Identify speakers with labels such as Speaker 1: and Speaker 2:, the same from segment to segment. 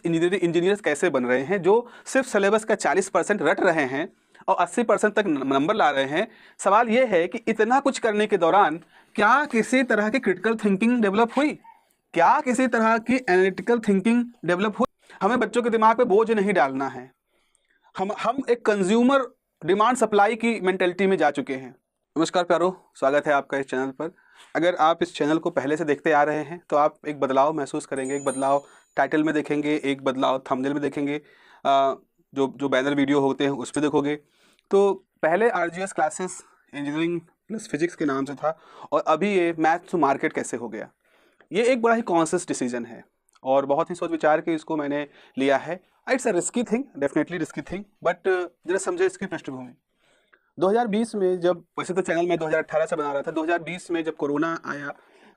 Speaker 1: Engineers कैसे बन रहे हैं जो सिर्फ सिलेबस का 40% रट रहे हैं और 80% तक नंबर ला रहे हैं। सवाल ये है कि इतना कुछ करने के दौरान क्या किसी तरह की क्रिटिकल थिंकिंग डेवलप हुई? क्या किसी तरह की एनालिटिकल थिंकिंग डेवलप हुई? हमें बच्चों के दिमाग पे बोझ नहीं डालना है। हम एक कंज्यूमर डिमांड सप्लाई की मेंटेलिटी में जा चुके हैं। नमस्कार प्यारो, स्वागत है आपका इस चैनल पर। अगर आप इस चैनल को पहले से देखते आ रहे हैं तो आप एक बदलाव महसूस करेंगे। एक बदलाव टाइटल में देखेंगे, एक बदलाव थंबनेल में देखेंगे, जो बैनर वीडियो होते हैं उसमें देखोगे। तो पहले RGS classes engineering plus physics के नाम से था और अभी ये मैथ्स टू मार्केट कैसे हो गया। ये एक बड़ा ही कॉन्शियस डिसीजन है और बहुत ही सोच विचार के इसको मैंने लिया है। It's a risky thing, definitely risky thing, but जरा समझे इसकी पृष्ठभूमि। 2020 में जब, वैसे तो चैनल मैं 2018 से बना रहा था, 2020 में जब कोरोना आया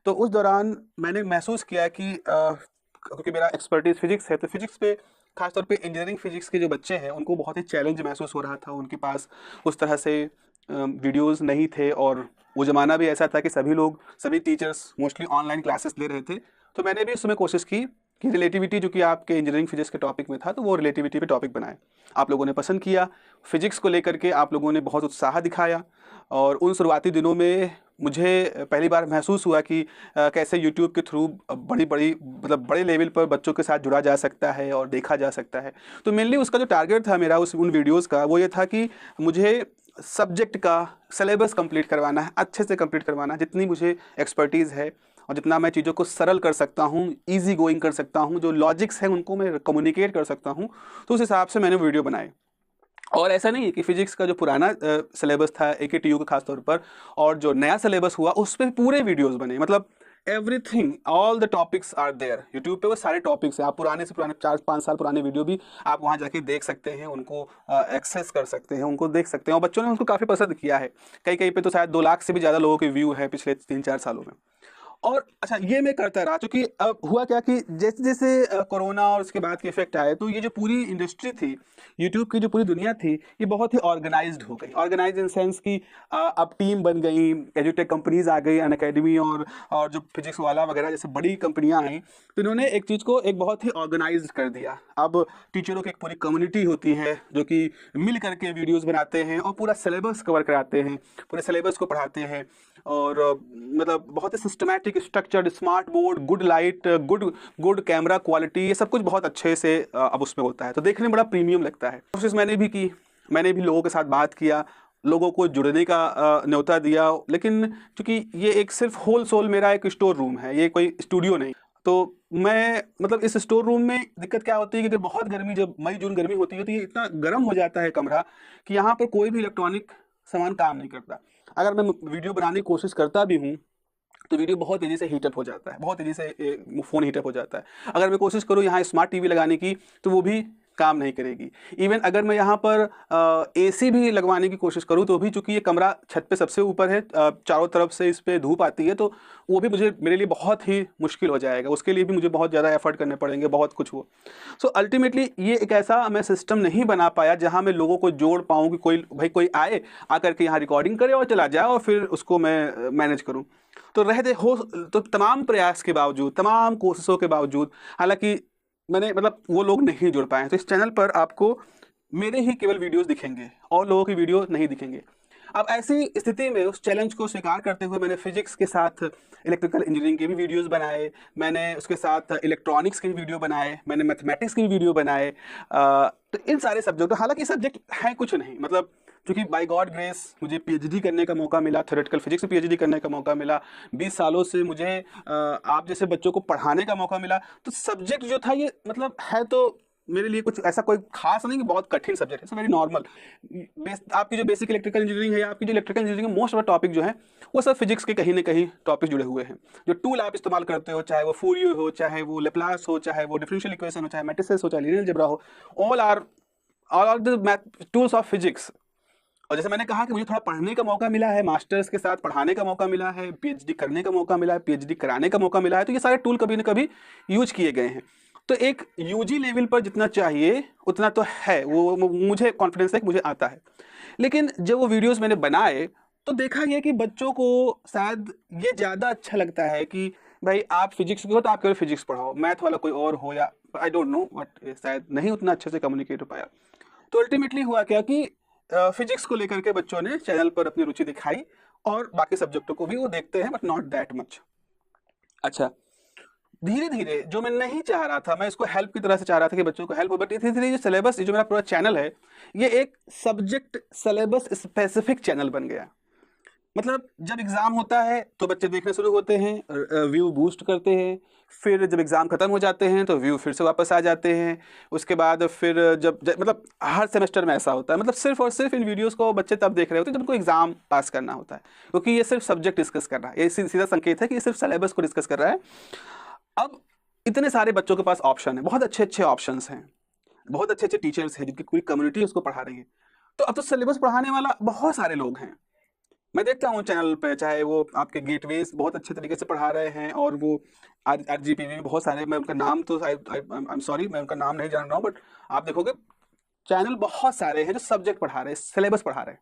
Speaker 1: तो उस दौरान मैंने महसूस किया कि क्योंकि मेरा एक्सपर्टीज फिजिक्स है तो फिजिक्स पे, खासतौर पे इंजीनियरिंग फिजिक्स के जो बच्चे हैं उनको बहुत ही चैलेंज महसूस हो रहा था। उनके पास उस तरह से वीडियोस नहीं थे और वो ज़माना भी ऐसा था कि सभी टीचर्स मोस्टली ऑनलाइन क्लासेस ले रहे थे। तो मैंने भी उस समय कोशिश की कि रिलेटिविटी, जो कि आपके इंजीनियरिंग फिजिक्स के टॉपिक में था, तो वो रिलेटिविटी पे टॉपिक बनाए। आप लोगों ने पसंद किया, फिजिक्स को लेकर के आप लोगों ने बहुत उत्साह दिखाया और उन शुरुआती दिनों में मुझे पहली बार महसूस हुआ कि कैसे यूट्यूब के थ्रू बड़े लेवल पर बच्चों के साथ जुड़ा जा सकता है और देखा जा सकता है। तो मेनली उसका जो टारगेट था मेरा उन वीडियोज़ का, वो ये था कि मुझे सब्जेक्ट का सिलेबस कंप्लीट करवाना है, अच्छे से कंप्लीट करवाना है, जितनी मुझे एक्सपर्टीज़ है और जितना मैं चीज़ों को सरल कर सकता हूँ, इजी गोइंग कर सकता हूँ, जो लॉजिक्स हैं उनको मैं कम्युनिकेट कर सकता हूँ, तो उस हिसाब से मैंने वीडियो बनाए। और ऐसा नहीं है कि फिजिक्स का जो पुराना सिलेबस था AKTU का खासतौर पर, और जो नया सिलेबस हुआ उस पर पूरे वीडियोज़ बने। मतलब everything, all the topics are there YouTube पे। वो सारे टॉपिक्स हैं, आप पुराने से पुराने 4-5 साल पुराने वीडियो भी आप वहाँ जाके देख सकते हैं, उनको एक्सेस कर सकते हैं, उनको देख सकते हैं। और बच्चों ने उसको काफ़ी पसंद किया है। कई कई पे तो शायद 2 लाख से भी ज़्यादा लोगों के व्यू है पिछले 3-4 सालों में। और अच्छा, ये मैं करता रहा, क्योंकि अब हुआ क्या कि जैसे जैसे कोरोना और उसके बाद के इफेक्ट आए तो ये जो पूरी इंडस्ट्री थी, यूट्यूब की जो पूरी दुनिया थी, ये बहुत ही ऑर्गेनाइज्ड हो गई। ऑर्गेनाइज इन सेंस कि अब टीम बन गई, एजुटेक कंपनीज आ गई, अनअकैडमी और जो फिजिक्स वाला वगैरह जैसे बड़ी कंपनियां आई, तो इन्होंने एक चीज़ को एक बहुत ही ऑर्गेनाइज कर दिया। अब टीचरों की एक पूरी कम्युनिटी होती है जो कि मिल करके वीडियोज़ बनाते हैं और पूरा सिलेबस कवर कराते हैं, पूरे सिलेबस को पढ़ाते हैं। और मतलब बहुत ही systematic, structured, smart board, good light, good camera quality, ये सब कुछ बहुत अच्छे से अब उसमें होता है, तो देखने में बड़ा प्रीमियम लगता है। कोशिश मैंने भी की, मैंने भी लोगों के साथ बात किया, लोगों को जुड़ने का न्योता दिया। लेकिन चूंकि ये एक सिर्फ होल सोल मेरा एक स्टोर रूम है, ये कोई स्टूडियो नहीं, तो मैं मतलब इस स्टोर रूम में दिक्कत क्या होती है कि अगर बहुत गर्मी, जब मई जून गर्मी होती है तो ये इतना गर्म हो जाता है कमरा कि यहाँ पर कोई भी इलेक्ट्रॉनिक सामान काम नहीं करता। अगर मैं वीडियो बनाने की कोशिश करता भी हूँ तो वीडियो बहुत तेज़ी से हीटअप हो जाता है, बहुत तेज़ी से फ़ोन हीटअप हो जाता है। अगर मैं कोशिश करूँ यहाँ स्मार्ट टीवी लगाने की तो वो भी काम नहीं करेगी। इवन अगर मैं यहाँ पर AC भी लगवाने की कोशिश करूँ तो भी, चूंकि ये कमरा छत पे सबसे ऊपर है, चारों तरफ से इस पर धूप आती है, तो वो भी मेरे लिए बहुत ही मुश्किल हो जाएगा। उसके लिए भी मुझे बहुत ज़्यादा एफर्ट करने पड़ेंगे, बहुत कुछ हो। सो अल्टीमेटली ये एक ऐसा मैं सिस्टम नहीं बना पाया जहाँ मैं लोगों को जोड़ पाऊँ कि कोई आए, आकर के यहाँ रिकॉर्डिंग करे और चला जाए और फिर उसको मैं मैनेज करूँ। तो तमाम प्रयास के बावजूद, तमाम कोशिशों के बावजूद, हालांकि मैंने मतलब वो लोग नहीं जुड़ पाए। तो इस चैनल पर आपको मेरे ही केवल वीडियोस दिखेंगे और लोगों की वीडियो नहीं दिखेंगे। अब ऐसी स्थिति में उस चैलेंज को स्वीकार करते हुए मैंने फिजिक्स के साथ इलेक्ट्रिकल इंजीनियरिंग के भी वीडियोस बनाए, मैंने उसके साथ इलेक्ट्रॉनिक्स के भी वीडियो बनाए, मैंने मैथमेटिक्स के भी वीडियो बनाए। तो इन सारे सब्जेक्ट, हालांकि सब्जेक्ट हैं कुछ नहीं, मतलब क्योंकि बाय गॉड ग्रेस मुझे PhD करने का मौका मिला, थ्योरेटिकल फिजिक्स में PhD करने का मौका मिला, 20 सालों से मुझे आप जैसे बच्चों को पढ़ाने का मौका मिला। तो सब्जेक्ट जो था ये मतलब है तो मेरे लिए कुछ ऐसा कोई खास नहीं कि बहुत कठिन सब्जेक्ट है, वेरी नॉर्मल। आपकी जो बेसिक इलेक्ट्रिकल इंजीनियरिंग है, आपकी जो electrical engineering most of the topic जो है वो सब फिजिक्स के कहीं ना कहीं टॉपिक जुड़े हुए हैं। जो टूल आप इस्तेमाल करते हो, चाहे वो फूरियो हो, चाहे वो लेप्लास हो, चाहे वो डिफरेंशियल इक्वेशन हो, चाहे मैट्रिसेस हो, चाहे लीनियर अलजेब्रा हो, all are the tools of physics. और जैसे मैंने कहा कि मुझे थोड़ा पढ़ने का मौका मिला है, मास्टर्स के साथ पढ़ाने का मौका मिला है, PhD करने का मौका मिला है, PhD कराने का मौका मिला है, तो ये सारे टूल कभी ना कभी यूज किए गए हैं। तो एक UG लेवल पर जितना चाहिए उतना तो है, वो मुझे कॉन्फिडेंस है कि मुझे आता है। लेकिन जब वो वीडियोस मैंने बनाए तो देखा गया कि बच्चों को शायद ये ज़्यादा अच्छा लगता है कि भाई आप फिजिक्स के हो तो आप केवल फिजिक्स पढ़ाओ, मैथ वाला कोई और हो, या आई डोंट नो बट शायद नहीं उतना अच्छे से कम्युनिकेट हो पाया। तो अल्टीमेटली हुआ क्या कि फिजिक्स को लेकर के बच्चों ने चैनल पर अपनी रुचि दिखाई और बाकी सब्जेक्टों को भी वो देखते हैं बट नॉट दैट मच। अच्छा, धीरे धीरे जो मैं नहीं चाह रहा था, मैं इसको हेल्प की तरह से चाह रहा था कि बच्चों को हेल्प हो, बट धीरे धीरे जो सिलेबस, जो मेरा पूरा चैनल है ये एक सब्जेक्ट सिलेबस स्पेसिफिक चैनल बन गया। मतलब जब एग्ज़ाम होता है तो बच्चे देखना शुरू होते हैं, व्यू बूस्ट करते हैं, फिर जब एग्ज़ाम ख़त्म हो जाते हैं तो व्यू फिर से वापस आ जाते हैं। उसके बाद फिर मतलब हर सेमेस्टर में ऐसा होता है, मतलब सिर्फ और सिर्फ इन वीडियोस को बच्चे तब देख रहे होते हैं जब उनको एग्ज़ाम पास करना होता है, क्योंकि ये सिर्फ सब्जेक्ट डिस्कस कर रहा है, ये सीधा संकेत है कि ये सिर्फ सिलेबस को डिस्कस कर रहा है। अब इतने सारे बच्चों के पास ऑप्शन है, बहुत अच्छे अच्छे ऑप्शंस हैं, बहुत अच्छे अच्छे टीचर्स हैं जिनकी पूरी कम्युनिटी उसको पढ़ा रही है। तो अब तो सिलेबस पढ़ाने वाला बहुत सारे लोग हैं। मैं देखता हूँ चैनल पे, चाहे वो आपके गेटवेज बहुत अच्छे तरीके से पढ़ा रहे हैं, और वो RGPV में बहुत सारे, मैं उनका नाम तो आई एम सॉरी मैं उनका नाम नहीं जान रहा हूँ, बट आप देखोगे चैनल बहुत सारे हैं जो सब्जेक्ट पढ़ा रहे हैं, सिलेबस पढ़ा रहे हैं।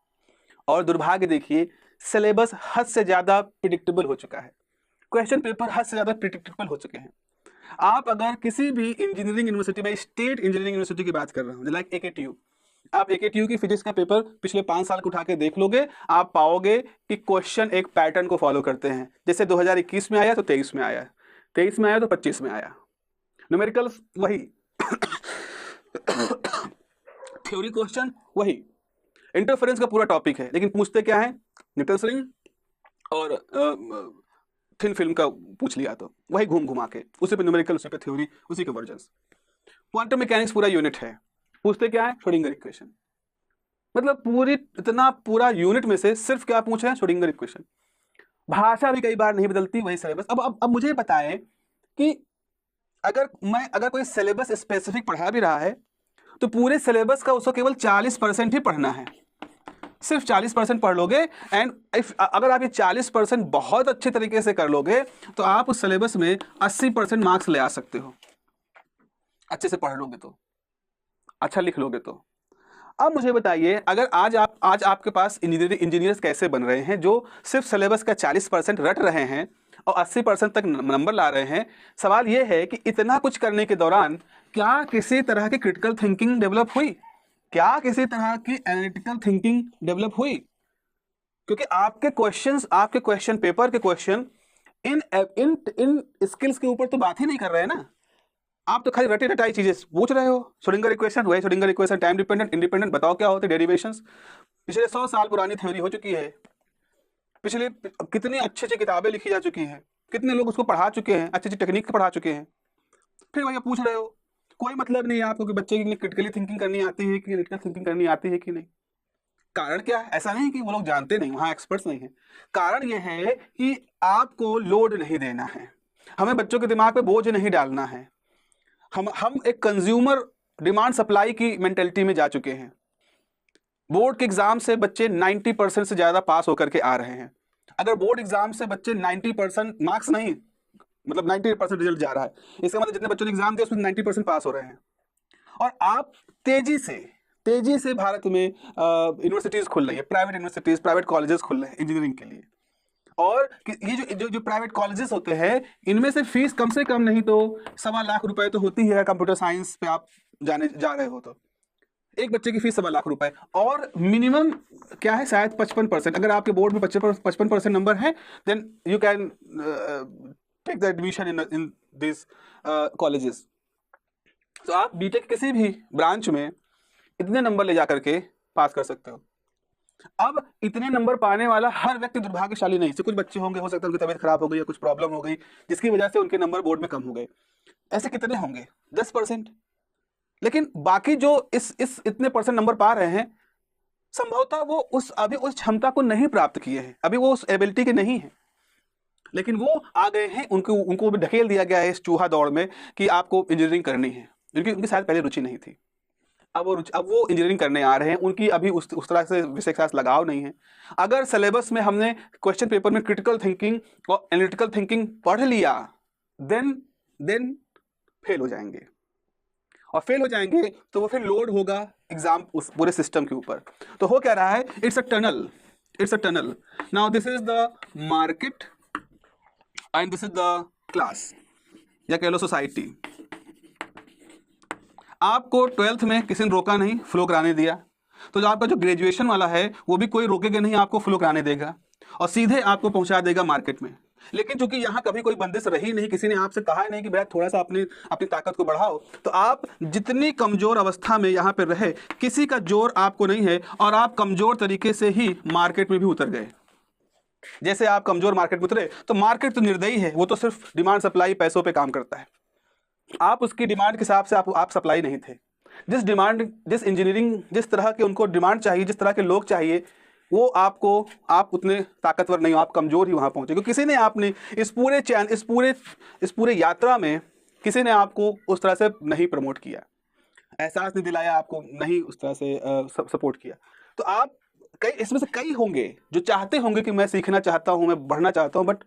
Speaker 1: और दुर्भाग्य देखिए, सिलेबस हद से ज़्यादा प्रिडिक्टेबल हो चुका है, क्वेश्चन पेपर हद से ज़्यादा प्रिडिक्टेबल हो चुके हैं। आप अगर किसी भी इंजीनियरिंग यूनिवर्सिटी में, स्टेट इंजीनियरिंग यूनिवर्सिटी की बात कर रहा हूँ, लाइक AKTU, आप AKTU की फिजिक्स का पेपर पिछले 5 साल को उठा के देख लोगे, आप पाओगे कि क्वेश्चन एक पैटर्न को फॉलो करते हैं। जैसे 2021 में आया तो 23 में आया, 23 में आया तो 25 में आया, न्यूमेरिकल्स वही, थ्योरी क्वेश्चन वही, इंटरफेरेंस का पूरा टॉपिक है, लेकिन पूछते क्या है, न्यूटन्स रिंग और थिन फिल्म का पूछ लिया तो वही घूम घुमा के, उसी पे न्यूमेरिकल, उसी पे थ्योरी, उसी के वर्जन्स। क्वांटम मैकेनिक्स पूरा यूनिट है, पूछते क्या है, श्रोडिंगर इक्वेशन। मतलब पूरी इतना पूरा यूनिट में से सिर्फ क्या पूछे हैं, श्रोडिंगर इक्वेशन। भाषा भी कई बार नहीं बदलती, वही सिलेबस। अब मुझे बताएं कि अगर कोई सिलेबस स्पेसिफिक पढ़ा भी रहा है तो पूरे सिलेबस का उसको केवल 40% ही पढ़ना है, सिर्फ 40% पढ़ लोगे, एंड अगर आप ये 40% बहुत अच्छे तरीके से कर लोगे तो आप उस सिलेबस में 80% मार्क्स ले आ सकते हो, अच्छे से पढ़ लोगे तो, अच्छा लिख लोगे तो। अब मुझे बताइए, अगर आज आपके पास इंजीनियर्स कैसे बन रहे हैं जो सिर्फ सिलेबस का 40% रट रहे हैं और 80% तक नंबर ला रहे हैं। सवाल ये है कि इतना कुछ करने के दौरान क्या किसी तरह की क्रिटिकल थिंकिंग डेवलप हुई, क्या किसी तरह की एनालिटिकल थिंकिंग डेवलप हुई? क्योंकि आपके क्वेश्चन पेपर के क्वेश्चन इन स्किल्स के ऊपर तो बात ही नहीं कर रहे हैं ना। आप तो खाली रटी रटाई चीजें पूछ रहे हो, श्रोडिंगर इक्वेशन, वही Schrodinger equation, time dependent, independent, बताओ क्या होते हैं, डेरिवेशंस। पिछले 100 साल पुरानी थ्योरी हो चुकी है, पिछले कितनी अच्छी अच्छी किताबें लिखी जा चुकी हैं, कितने लोग उसको पढ़ा चुके हैं, अच्छी अच्छी टेक्निक पढ़ा चुके हैं, फिर वही पूछ रहे हो। कोई मतलब नहीं है आपको कि बच्चे की क्रिटिकली थिंकिंग करनी आती है कि क्रिटिकल थिंकिंग करनी आती है कि नहीं। कारण क्या है? ऐसा नहीं कि वो लोग जानते नहीं, वहाँ एक्सपर्ट्स नहीं है। कारण ये है कि आपको लोड नहीं देना है, हमें बच्चों के दिमाग पे बोझ नहीं डालना है। हम एक कंज्यूमर डिमांड सप्लाई की मेंटेलिटी में जा चुके हैं। बोर्ड के एग्जाम से बच्चे 90% से ज़्यादा पास होकर के आ रहे हैं। अगर बोर्ड एग्जाम से बच्चे 90% मार्क्स नहीं, मतलब 90% रिजल्ट जा रहा है, इसका मतलब जितने बच्चों ने एग्जाम दिया उसमें 90% पास हो रहे हैं। और आप तेजी से भारत में यूनिवर्सिटीज़ खुल रही है, प्राइवेट यूनिवर्सिटीज़, प्राइवेट कॉलेजेस खुल रहे हैं इंजीनियरिंग के लिए। और ये जो प्राइवेट कॉलेजेस होते हैं, इनमें से फीस कम से कम नहीं तो 1.25 लाख रुपए तो होती है। कंप्यूटर साइंस पे आप जा रहे हो तो एक बच्चे की फीस 1.25 लाख रुपए, और मिनिमम क्या है, शायद 55%। अगर आपके बोर्ड में 55% नंबर है, then you can take the admission in this colleges. तो आप बीटेक किसी भी ब्रांच में इतने नंबर ले जा करके पास कर सकते हो। अब इतने नंबर पाने वाला हर व्यक्ति दुर्भाग्यशाली नहीं से, कुछ बच्चे होंगे, हो सकता है उनकी तबीयत खराब हो गई या कुछ प्रॉब्लम हो गई जिसकी वजह से उनके नंबर बोर्ड में कम हो गए। ऐसे कितने होंगे? 10%। लेकिन बाकी जो इस इतने परसेंट नंबर पा रहे हैं, संभवतः वो अभी उस क्षमता को नहीं प्राप्त किए हैं, अभी वो उस एबिलिटी के नहीं है, लेकिन वो आ गए हैं। उनको भी ढकेल दिया गया है इस चूहा दौड़ में कि आपको इंजीनियरिंग करनी है, क्योंकि उनकी शायद पहले रुचि नहीं थी। अब वो इंजीनियरिंग करने आ रहे हैं, उनकी अभी उस तरह से विषय के साथ लगाव नहीं है। अगर सिलेबस में हमने क्वेश्चन पेपर में क्रिटिकल थिंकिंग और एनालिटिकल थिंकिंग पढ़ लिया, देन फेल हो जाएंगे, और फेल हो जाएंगे तो वो फिर लोड होगा एग्जाम उस पूरे सिस्टम के ऊपर। तो हो क्या रहा है, it's a tunnel. Now this is the market and this is the class, या कह लो सोसाइटी। आपको 12th में किसी ने रोका नहीं, फ्लो कराने दिया, तो जो आपका जो ग्रेजुएशन वाला है वो भी कोई रोकेगा नहीं, आपको फ्लो कराने देगा और सीधे आपको पहुंचा देगा मार्केट में। लेकिन चूंकि यहाँ कभी कोई बंदिश रही नहीं, किसी ने आपसे कहा नहीं कि भैया थोड़ा सा अपनी अपनी ताकत को बढ़ाओ, तो आप जितनी कमजोर अवस्था में यहाँ पे रहे, किसी का जोर आपको नहीं है और आप कमजोर तरीके से ही मार्केट में भी उतर गए। जैसे आप कमजोर मार्केट में उतरे तो मार्केट तो निर्दयी है, वो तो सिर्फ डिमांड सप्लाई पैसों पे काम करता है। आप उसकी डिमांड के हिसाब से आप सप्लाई नहीं थे। जिस डिमांड, जिस इंजीनियरिंग, जिस तरह के उनको डिमांड चाहिए, जिस तरह के लोग चाहिए, वो आपको, आप उतने ताकतवर नहीं हो, आप कमजोर ही वहाँ पहुँचे। क्योंकि किसी ने आपने इस पूरे यात्रा में किसी ने आपको उस तरह से नहीं प्रमोट किया, एहसास नहीं दिलाया, आपको नहीं उस तरह से सपोर्ट किया। तो आप कई इसमें से कई होंगे जो चाहते होंगे कि मैं सीखना चाहता हूँ, मैं बढ़ना चाहता हूँ, but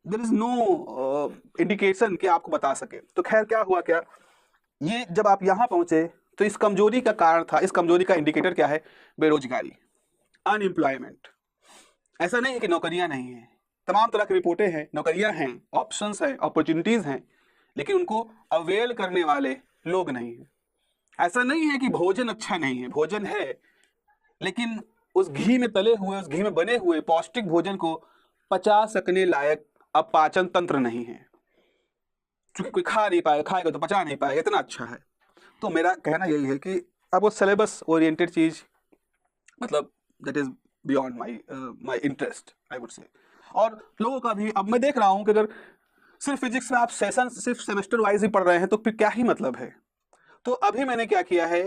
Speaker 1: there is no indication कि आपको बता सके। तो खैर क्या हुआ, क्या ये जब आप यहाँ पहुँचे तो इस कमजोरी का कारण था, इस कमजोरी का इंडिकेटर क्या है? बेरोजगारी, अनएम्प्लॉयमेंट। ऐसा नहीं है कि नौकरियां नहीं हैं, तमाम तरह की रिपोर्टें हैं, नौकरियां हैं, ऑप्शंस हैं, अपॉर्चुनिटीज हैं, लेकिन उनको अवेल करने वाले लोग नहीं हैं। ऐसा नहीं है कि भोजन अच्छा नहीं है, भोजन है, लेकिन उस घी में तले हुए, उस घी में बने हुए पौष्टिक भोजन को पचा सकने लायक अब पाचन तंत्र नहीं है। क्योंकि कोई खा नहीं पाएगा, खाएगा तो पचा नहीं पाएगा, इतना अच्छा है। तो मेरा कहना यही है कि अब वो सिलेबस ओरिएंटेड चीज़, मतलब that is beyond my interest I would say. और लोगों का भी अब मैं देख रहा हूँ कि अगर सिर्फ फिजिक्स में आप सेशन सिर्फ सेमेस्टर वाइज ही पढ़ रहे हैं तो फिर क्या ही मतलब है। तो अभी मैंने क्या किया है,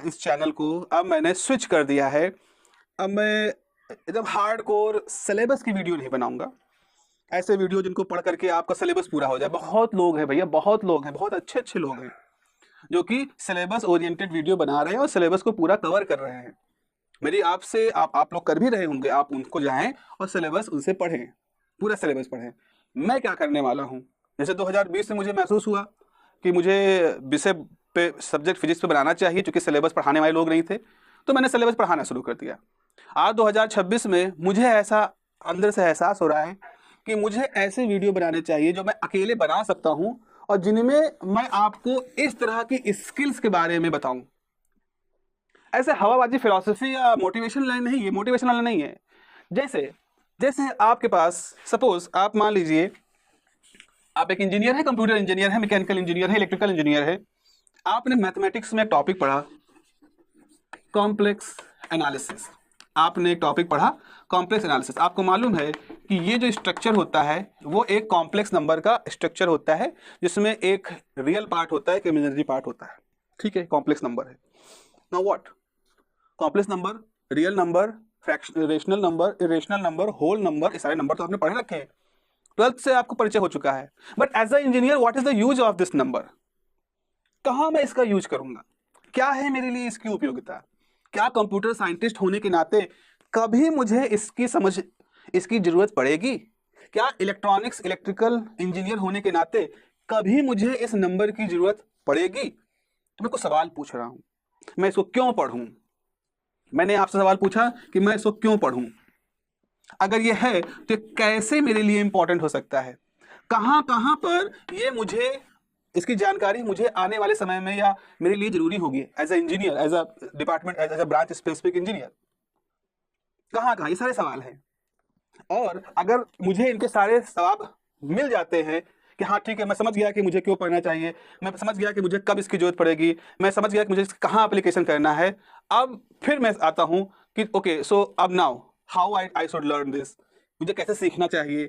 Speaker 1: इस चैनल को अब मैंने स्विच कर दिया है। अब मैं एकदम हार्ड कोर सिलेबस की वीडियो नहीं बनाऊंगा, ऐसे वीडियो जिनको पढ़ करके आपका सिलेबस पूरा हो जाए। बहुत लोग हैं भैया, बहुत लोग हैं, बहुत अच्छे अच्छे लोग हैं जो कि सिलेबस ओरिएंटेड वीडियो बना रहे हैं और सिलेबस को पूरा कवर कर रहे हैं। मेरी आपसे आप लोग कर भी रहे होंगे, आप उनको जाएं और सिलेबस उनसे पढ़ें, पूरा सिलेबस पढ़ें। मैं क्या करने वाला हूं, जैसे 2020 में मुझे महसूस हुआ कि मुझे विषय पे, सब्जेक्ट फिजिक्स पे बनाना चाहिए, क्योंकि सिलेबस पढ़ाने वाले लोग नहीं थे, तो मैंने सिलेबस पढ़ाना शुरू कर दिया। आज 2026 में मुझे ऐसा अंदर से एहसास हो रहा है कि मुझे ऐसे वीडियो बनाने चाहिए जो मैं अकेले बना सकता हूँ और जिनमें मैं आपको इस तरह की स्किल्स के बारे में बताऊं। ऐसे हवाबाजी फिलॉसफी या मोटिवेशन लाइन नहीं है, मोटिवेशन वाला नहीं है। जैसे जैसे आपके पास, सपोज आप मान लीजिए आप एक इंजीनियर है, कंप्यूटर इंजीनियर है, मैकेनिकल इंजीनियर है, इलेक्ट्रिकल इंजीनियर है। आपने मैथमेटिक्स में एक टॉपिक पढ़ा कॉम्प्लेक्स एनालिसिस, आपने एक टॉपिक पढ़ा कॉम्प्लेक्स एनालिसिस। आपको मालूम है कि ये जो स्ट्रक्चर होता है वो एक कॉम्प्लेक्स नंबर का स्ट्रक्चर होता है, जिसमें एक रियल पार्ट होता है, एक इमेजिनरी पार्ट होता है। ठीक है, कॉम्प्लेक्स नंबर है। Now what, complex number, real number, rational number, irrational number, whole number, ये सारे नंबर तो आपने पढ़े रखे हैं, 12th से आपको परिचय हो चुका है। But as a engineer what is the use of this number? कहाँ मैं इसका यूज करूंगा? क्या है मेरे लिए इसकी उपयोगिता? क्या कंप्यूटर साइंटिस्ट होने के नाते कभी मुझे इसकी समझ, इसकी जरूरत पड़ेगी? क्या इलेक्ट्रॉनिक्स, इलेक्ट्रिकल इंजीनियर होने के नाते कभी मुझे इस नंबर की जरूरत पड़ेगी? तो मैं कुछ सवाल पूछ रहा हूं, मैं इसको क्यों पढ़ूं? मैंने आपसे सवाल पूछा कि मैं इसको क्यों पढ़ूं? अगर ये है तो कैसे मेरे लिए इंपॉर्टेंट हो सकता है? कहां कहां पर ये मुझे, इसकी जानकारी मुझे आने वाले समय में या मेरे लिए जरूरी होगी as a engineer, as a department, as a branch specific engineer? कहां कहां, ये सारे सवाल हैं। और अगर मुझे इनके सारे जवाब मिल जाते हैं कि हाँ ठीक है, मैं समझ गया कि मुझे क्यों पढ़ना चाहिए, मैं समझ गया कि मुझे कब इसकी जरूरत पड़ेगी, मैं समझ गया कि मुझे कहाँ एप्लीकेशन करना है, अब फिर मैं आता हूँ कि ओके सो अब now how I should learn this, मुझे कैसे सीखना चाहिए?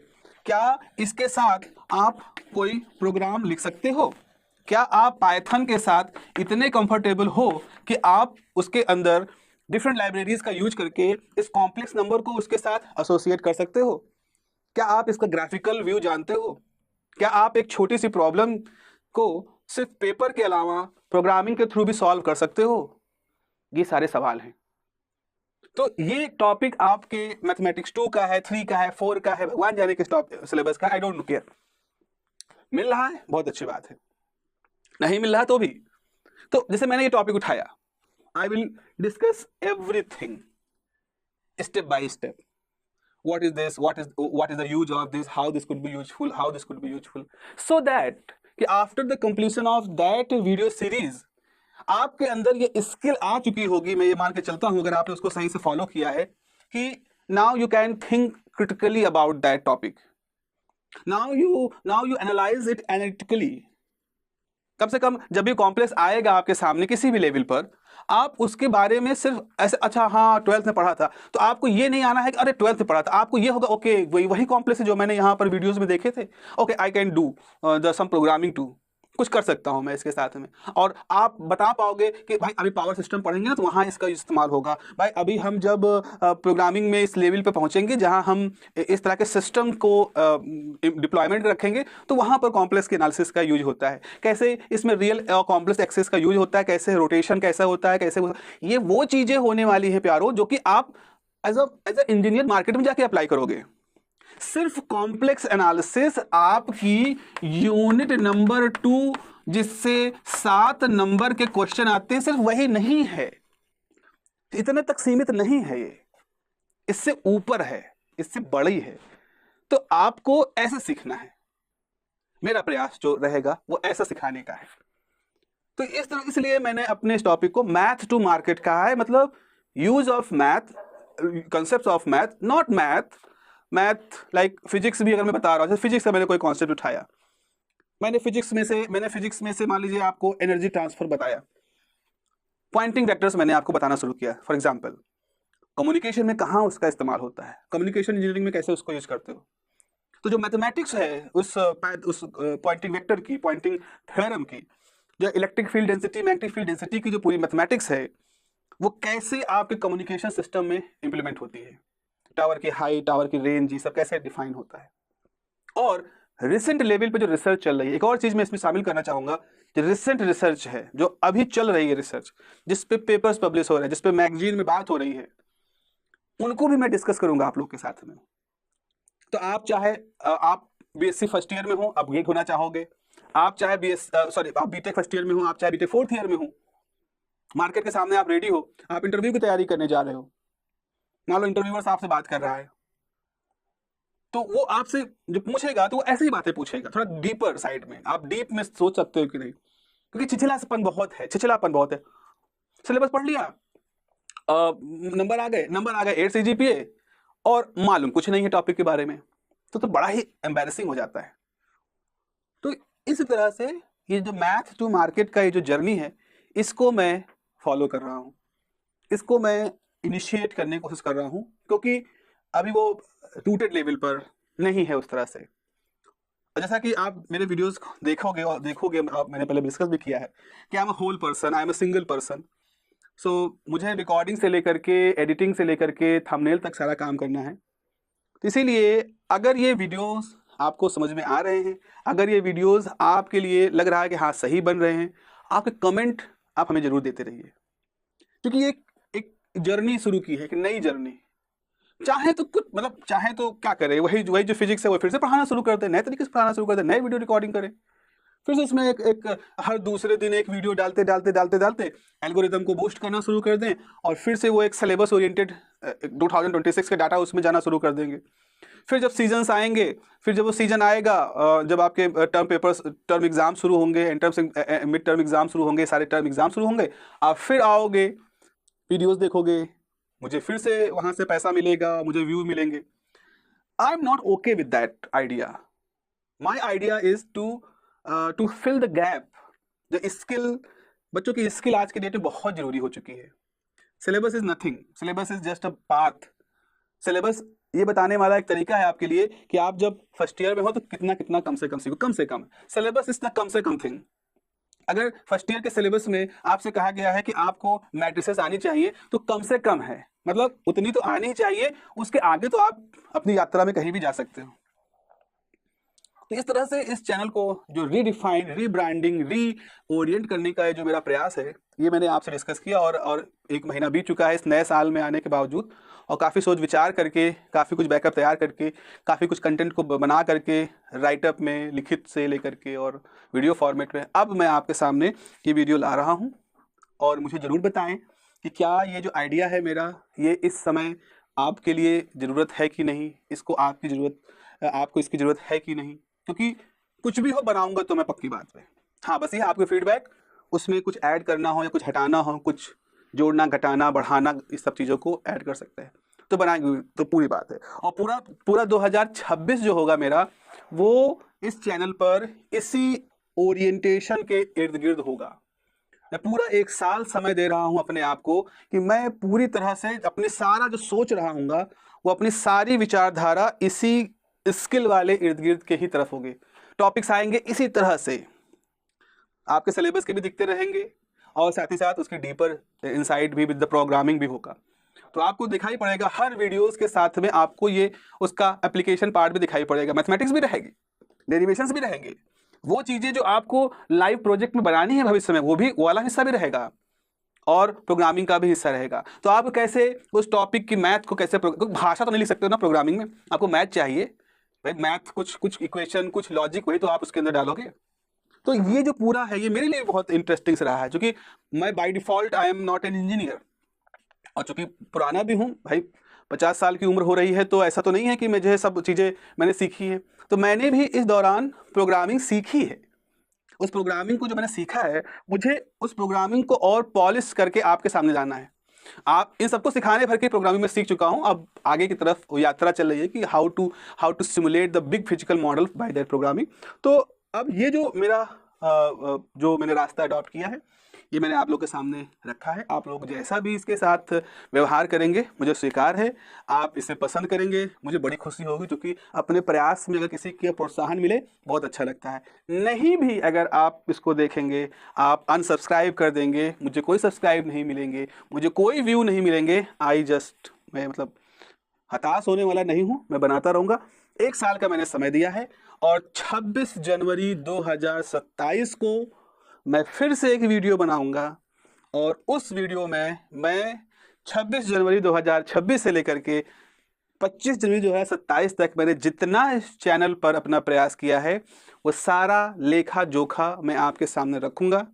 Speaker 1: क्या इसके साथ आप कोई प्रोग्राम लिख सकते हो? क्या आप पाइथन के साथ इतने कंफर्टेबल हो कि आप उसके अंदर डिफरेंट लाइब्रेरीज का यूज करके इस कॉम्प्लेक्स नंबर को उसके साथ एसोसिएट कर सकते हो? क्या आप इसका ग्राफिकल व्यू जानते हो? क्या आप एक छोटी सी प्रॉब्लम को सिर्फ पेपर के अलावा प्रोग्रामिंग के थ्रू भी सॉल्व कर सकते हो? ये सारे सवाल हैं। तो ये टॉपिक आपके मैथमेटिक्स 2 का है, 3 का है, 4 का है, भगवान जाने किस सिलेबस का, आई डोंट केयर। मिल रहा है बहुत अच्छी बात है, नहीं मिल रहा तो भी। तो जैसे मैंने ये टॉपिक उठाया, I will discuss everything step by step. What is this, what is the use of this, how this could be useful, how this could be useful, so that कि after the completion of that video series आपके अंदर ये skill आ चुकी होगी, मैं ये मान के चलता हूं अगर आपने उसको सही से फॉलो किया है, कि now you can think critically about that topic, now you analyse it analytically. कम से कम जब भी कॉम्प्लेक्स आएगा आपके सामने किसी भी लेवल पर, आप उसके बारे में सिर्फ ऐसे अच्छा हाँ 12th में पढ़ा था, तो आपको ये नहीं आना है कि अरे 12th में पढ़ा था, आपको ये होगा ओके वही वही कॉम्प्लेक्स है जो मैंने यहाँ पर वीडियोस में देखे थे, okay I can do the some programming too, कुछ कर सकता हूँ मैं इसके साथ में। और आप बता पाओगे कि भाई अभी पावर सिस्टम पढ़ेंगे ना तो वहाँ इसका इस्तेमाल होगा, भाई अभी हम जब प्रोग्रामिंग में इस लेवल पे पहुँचेंगे जहाँ हम इस तरह के सिस्टम को डिप्लॉयमेंट रखेंगे तो वहाँ पर कॉम्प्लेक्स के एनालिसिस का यूज होता है, कैसे इसमें रियल कॉम्प्लेक्स एक्सेस का यूज होता है, कैसे रोटेशन कैसा होता है, कैसे ये वो चीज़ें होने वाली हैं प्यारो, जो कि आप एज अ इंजीनियर मार्केट में जाके अप्लाई करोगे। सिर्फ कॉम्प्लेक्स एनालिसिस आपकी यूनिट नंबर 2 जिससे 7 नंबर के क्वेश्चन आते हैं, सिर्फ वही नहीं है, इतने तक सीमित नहीं है, ये इससे ऊपर है, इससे बड़ी है। तो आपको ऐसे सीखना है, मेरा प्रयास जो रहेगा वो ऐसा सिखाने का है। तो इस तरह इसलिए मैंने अपने इस टॉपिक को मैथ टू मार्केट कहा है, मतलब use of math, concept of math, not math like physics भी अगर मैं बता रहा हूँ, फिजिक्स का मैंने कोई कॉन्सेप्ट उठाया, मैंने फिजिक्स में से मान लीजिए आपको एनर्जी ट्रांसफर बताया, पॉइंटिंग वेक्टर्स मैंने आपको बताना शुरू किया। फॉर एग्जांपल कम्युनिकेशन में कहाँ उसका इस्तेमाल होता है, कम्युनिकेशन इंजीनियरिंग में कैसे उसको यूज करते हो, तो जो मैथमेटिक्स है उस पॉइंटिंग वेक्टर की, पॉइंटिंग थ्योरम की, जो electric field density magnetic field density की जो पूरी मैथमेटिक्स है, वो कैसे आपके कम्युनिकेशन सिस्टम में इंप्लीमेंट होती है, टावर की हाइट, टावर की रेंज, ये सब कैसे डिफाइन होता है। और रिसेंट लेवल पे जो रिसर्च चल रही है, एक और चीज मैं इसमें शामिल करना चाहूंगा, जो रिसेंट रिसर्च है जो अभी चल रही है, रिसर्च जिस पे पेपर्स पब्लिश हो रहे हैं, जिस पे मैगजीन में बात हो रही है, उनको भी मैं डिस्कस करूंगा आप लोग के साथ में। तो आप चाहे आप बीएससी फर्स्ट ईयर में हो, आप गेट होना चाहोगे, आप चाहे आप बीटेक फर्स्ट ईयर में हो, आप चाहे बीटेक फोर्थ ईयर में हो, मार्केट के सामने आप रेडी हो, आप इंटरव्यू की तैयारी करने जा रहे हो, मान लो इंटरव्यूअर आपसे बात कर रहा है, तो वो आपसे जो पूछेगा तो वो ऐसी ही बातें पूछेगा, थोड़ा डीपर साइड में, आप डीप में सोच सकते हो कि नहीं, क्योंकि छिछलापन बहुत है। सिलेबस पढ़ लिया, नंबर आ गए 8 CGPA और मालूम कुछ नहीं है टॉपिक के बारे में, तो बड़ा ही एम्बैरेसिंग हो जाता है। तो इस तरह से ये जो मैथ टू मार्केट का ये जो जर्नी है, इसको मैं फॉलो कर रहा हूँ, इसको मैं इनिशिएट करने की कोशिश कर रहा हूँ, क्योंकि अभी वो रूटेड लेवल पर नहीं है उस तरह से। जैसा कि आप मेरे वीडियोस देखोगे आप, मैंने पहले डिस्कस भी किया है कि I am a whole person, I am a single person. So मुझे रिकॉर्डिंग से लेकर के, एडिटिंग से लेकर के, थंबनेल तक सारा काम करना है। तो इसीलिए अगर ये वीडियोस आपको समझ में आ रहे हैं, अगर ये वीडियोस आपके लिए लग रहा है कि हाँ सही बन रहे हैं, आपके कमेंट आप हमें ज़रूर देते रहिए, क्योंकि ये एक जर्नी शुरू की है, एक नई जर्नी। चाहे तो कुछ मतलब चाहे तो क्या करे, वही जो फिजिक्स है वो फिर से पढ़ाना शुरू कर दे, नए तरीके से पढ़ाना शुरू कर दे, नए वीडियो रिकॉर्डिंग करें, फिर से उसमें एक हर दूसरे दिन एक वीडियो डालते एल्गोरिदम को बूस्ट करना शुरू कर दें, और फिर से वो एक सिलेबस ओरिएंटेड 2026 के डाटा उसमें जाना शुरू कर देंगे। फिर जब सीजन्स आएंगे, फिर जब वो सीजन आएगा, जब आपके टर्म एग्जाम शुरू होंगे, मिड टर्म एग्जाम शुरू होंगे, सारे टर्म एग्जाम शुरू होंगे, आप फिर आओगे, वीडियोस देखोगे, मुझे फिर से वहां से पैसा मिलेगा, मुझे व्यू मिलेंगे। I am not okay with that idea. My idea is to fill the gap. जो स्किल, बच्चों की स्किल आज के डेट में बहुत जरूरी हो चुकी है। Syllabus is nothing, syllabus is just a path. Syllabus ये बताने वाला एक तरीका है आपके लिए कि आप जब फर्स्ट ईयर में हो तो कितना कितना कम से कम सीखो, कम से कम। सिलेबस इज द कम से कम थिंग। अगर फर्स्ट ईयर के सिलेबस में आपसे कहा गया है कि आपको मैट्रिसेस आनी चाहिए, तो कम से कम है, मतलब उतनी तो आनी ही चाहिए, उसके आगे तो आप अपनी यात्रा में कहीं भी जा सकते हो। तो इस तरह से इस चैनल को जो रीडिफाइन, रीब्रांडिंग, रीओरिएंट करने का जो मेरा प्रयास है, ये मैंने आपसे डिस्कस किया, और 1 महीना बीत चुका है इस नए साल में आने के बावजूद, और काफ़ी सोच विचार करके, काफ़ी कुछ बैकअप तैयार करके, काफ़ी कुछ कंटेंट को बना करके, राइटअप में, लिखित से लेकर के और वीडियो फॉर्मेट में, अब मैं आपके सामने ये वीडियो ला रहा हूँ। और मुझे ज़रूर बताएं कि क्या ये जो आइडिया है मेरा, ये इस समय आपके लिए ज़रूरत है कि नहीं, आपको इसकी ज़रूरत है कि नहीं, क्योंकि कुछ भी हो बनाऊंगा तो मैं पक्की बात है। हाँ, बस ये आपके फीडबैक, उसमें कुछ ऐड करना हो या कुछ हटाना हो, कुछ जोड़ना घटाना बढ़ाना, इस सब चीज़ों को ऐड कर सकते हैं तो बनाएंगे, तो पूरी बात है। और पूरा पूरा 2026 जो होगा मेरा, वो इस चैनल पर इसी ओरिएंटेशन के इर्द गिर्द होगा। मैं पूरा 1 साल समय दे रहा हूं अपने आप को कि मैं पूरी तरह से अपने सारा जो सोच रहा हूँगा वो अपनी सारी विचारधारा इसी स्किल वाले इर्द गिर्द के ही तरफ होगी। टॉपिक्स आएंगे इसी तरह से, आपके सिलेबस के भी दिखते रहेंगे और साथ ही साथ उसके डीपर इनसाइट भी विद द प्रोग्रामिंग भी होगा। तो आपको दिखाई पड़ेगा हर वीडियोस के साथ में आपको ये उसका एप्लीकेशन पार्ट भी दिखाई पड़ेगा, मैथमेटिक्स भी रहेगी, डेरिवेशंस भी रहेंगे, वो चीज़ें जो आपको लाइव प्रोजेक्ट में बनानी है भविष्य में वो भी, वो वाला हिस्सा भी रहेगा और प्रोग्रामिंग का भी हिस्सा रहेगा। तो आप कैसे उस टॉपिक की मैथ को कैसे, भाषा तो नहीं लिख सकते हो ना प्रोग्रामिंग में, आपको मैथ चाहिए भाई, मैथ कुछ इक्वेशन कुछ लॉजिक वही तो आप उसके अंदर डालोगे। तो ये जो पूरा है ये मेरे लिए बहुत इंटरेस्टिंग से रहा है, क्योंकि मैं by default I am not an engineer, और चूंकि पुराना भी हूँ भाई, 50 साल की उम्र हो रही है, तो ऐसा तो नहीं है कि मुझे सब चीज़ें मैंने सीखी हैं। तो मैंने भी इस दौरान प्रोग्रामिंग सीखी है। उस प्रोग्रामिंग को जो मैंने सीखा है, मुझे उस प्रोग्रामिंग को और पॉलिश करके आपके सामने लाना है। आप इन सबको सिखाने भर के प्रोग्रामिंग में सीख चुका हूँ, अब आगे की तरफ वो यात्रा चल रही है कि how to simulate the big physical model by that programming. तो अब ये जो मेरा जो मैंने रास्ता अडॉप्ट किया है, ये मैंने आप लोग के सामने रखा है। आप लोग जैसा भी इसके साथ व्यवहार करेंगे मुझे स्वीकार है, आप इसे पसंद करेंगे मुझे बड़ी खुशी होगी, क्योंकि अपने प्रयास में अगर किसी के प्रोत्साहन मिले बहुत अच्छा लगता है। नहीं भी अगर आप इसको देखेंगे, आप अनसब्सक्राइब कर देंगे, मुझे कोई सब्सक्राइब नहीं मिलेंगे, मुझे कोई व्यू नहीं मिलेंगे, मैं मतलब हताश होने वाला नहीं हूँ, मैं बनाता रहूँगा। 1 साल का मैंने समय दिया है और 26 जनवरी 2027 को मैं फिर से एक वीडियो बनाऊंगा, और उस वीडियो में मैं 26 जनवरी 2026 से लेकर के 25 जनवरी 2027 तक मैंने जितना इस चैनल पर अपना प्रयास किया है वो सारा लेखा जोखा मैं आपके सामने रखूंगा।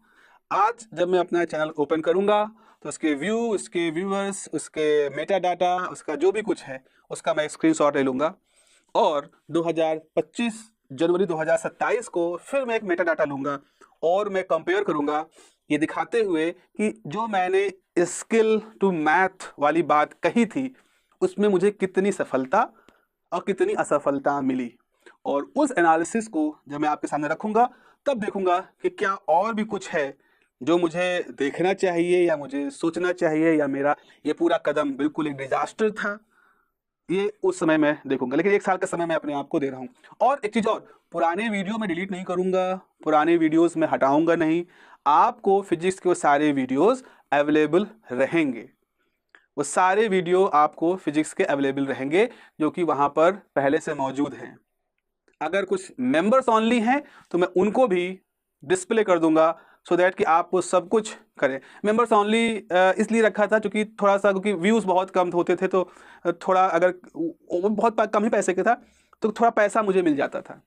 Speaker 1: आज जब मैं अपना चैनल ओपन करूंगा तो उसके व्यू, उसके व्यूअर्स, उसके मेटा डाटा, उसका जो भी कुछ है उसका मैं स्क्रीनशॉट ले लूँगा, और 2025 जनवरी 2027 को फिर मैं एक मेटा डाटा लूँगा और मैं कंपेयर करूँगा ये दिखाते हुए कि जो मैंने स्किल टू मैथ वाली बात कही थी उसमें मुझे कितनी सफलता और कितनी असफलता मिली। और उस एनालिसिस को जब मैं आपके सामने रखूँगा तब देखूँगा कि क्या और भी कुछ है जो मुझे देखना चाहिए या मुझे सोचना चाहिए, या मेरा ये पूरा कदम बिल्कुल एक डिजास्टर था, ये उस समय मैं देखूंगा। लेकिन 1 साल का समय मैं अपने आप को दे रहा हूँ। और एक चीज़ और, पुराने वीडियो में डिलीट नहीं करूँगा, पुराने वीडियोस में हटाऊंगा नहीं, आपको फिजिक्स के वो सारे वीडियोस अवेलेबल रहेंगे, वो सारे वीडियो आपको फिजिक्स के अवेलेबल रहेंगे जो कि वहाँ पर पहले से मौजूद हैं। अगर कुछ मेंबर्स ओनली हैं तो मैं उनको भी डिस्प्ले कर दूंगा सो दैट कि आप वो सब कुछ करें। मेंबर्स ओनली इसलिए रखा था क्योंकि थोड़ा सा, क्योंकि व्यूज़ बहुत कम होते थे, तो थोड़ा अगर वो बहुत कम ही पैसे के था तो थोड़ा पैसा मुझे मिल जाता था।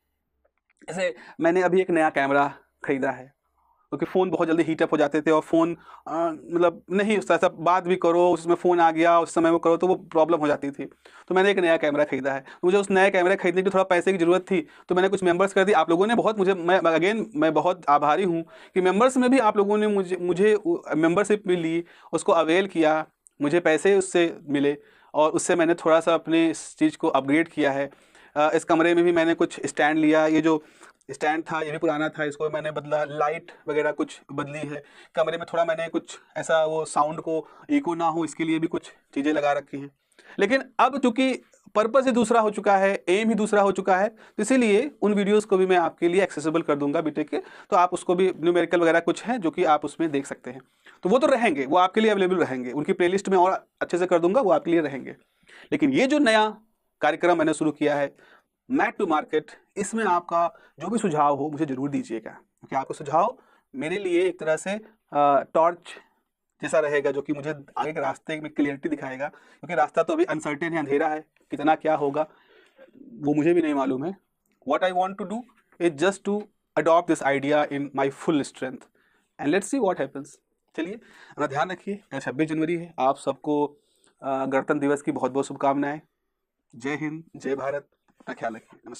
Speaker 1: जैसे मैंने अभी एक नया कैमरा ख़रीदा है, क्योंकि फ़ोन बहुत जल्दी हीटअप हो जाते थे, और फ़ोन मतलब नहीं उस ऐसा बात भी करो उसमें फ़ोन आ गया उस समय वो करो तो वो प्रॉब्लम हो जाती थी। तो मैंने एक नया कैमरा ख़रीदा है, तो मुझे उस नए कैमरा खरीदने के लिए थोड़ा पैसे की ज़रूरत थी, तो मैंने कुछ मेंबर्स कर दी। आप लोगों ने बहुत मुझे, मैं बहुत आभारी हूँ कि मेंबर्स में भी आप लोगों ने मुझे मेंबरशिप भी ली, उसको अवेल किया, मुझे पैसे उससे मिले, और उससे मैंने थोड़ा सा अपने इस चीज़ को अपग्रेड किया है। इस कमरे में भी मैंने कुछ स्टैंड लिया, ये जो स्टैंड था ये भी पुराना था, इसको मैंने बदला, लाइट वगैरह कुछ बदली है। कमरे में थोड़ा मैंने कुछ ऐसा वो साउंड को इको ना हो इसके लिए भी कुछ चीज़ें लगा रखी हैं। लेकिन अब चूंकि पर्पस ही दूसरा हो चुका है, एम ही दूसरा हो चुका है, तो इसीलिए उन वीडियोस को भी मैं आपके लिए एक्सेसिबल कर दूंगा बीटेक के, तो आप उसको भी, न्यूमेरिकल वगैरह कुछ है जो कि आप उसमें देख सकते हैं, तो वो तो रहेंगे, वो आपके लिए अवेलेबल रहेंगे, उनकी प्लेलिस्ट में और अच्छे से कर दूंगा, वो आपके लिए रहेंगे। लेकिन ये जो नया कार्यक्रम मैंने शुरू किया है मैथ टू मार्केट, इसमें आपका जो भी सुझाव हो मुझे ज़रूर दीजिएगा, क्योंकि आपका सुझाव मेरे लिए एक तरह से टॉर्च जैसा रहेगा जो कि मुझे आगे के रास्ते में क्लियरिटी दिखाएगा, क्योंकि रास्ता तो अभी अनसर्टेन है, अंधेरा है, कितना क्या होगा वो मुझे भी नहीं मालूम है। What I want to do is just to adopt this idea in my full strength and let's see what happens. चलिए अपना ध्यान रखिए, कल 26 जनवरी है, आप सबको गणतंत्र दिवस की बहुत बहुत शुभकामनाएं। जय हिंद, जय भारत, अपना ख्याल रखिए, नमस्कार।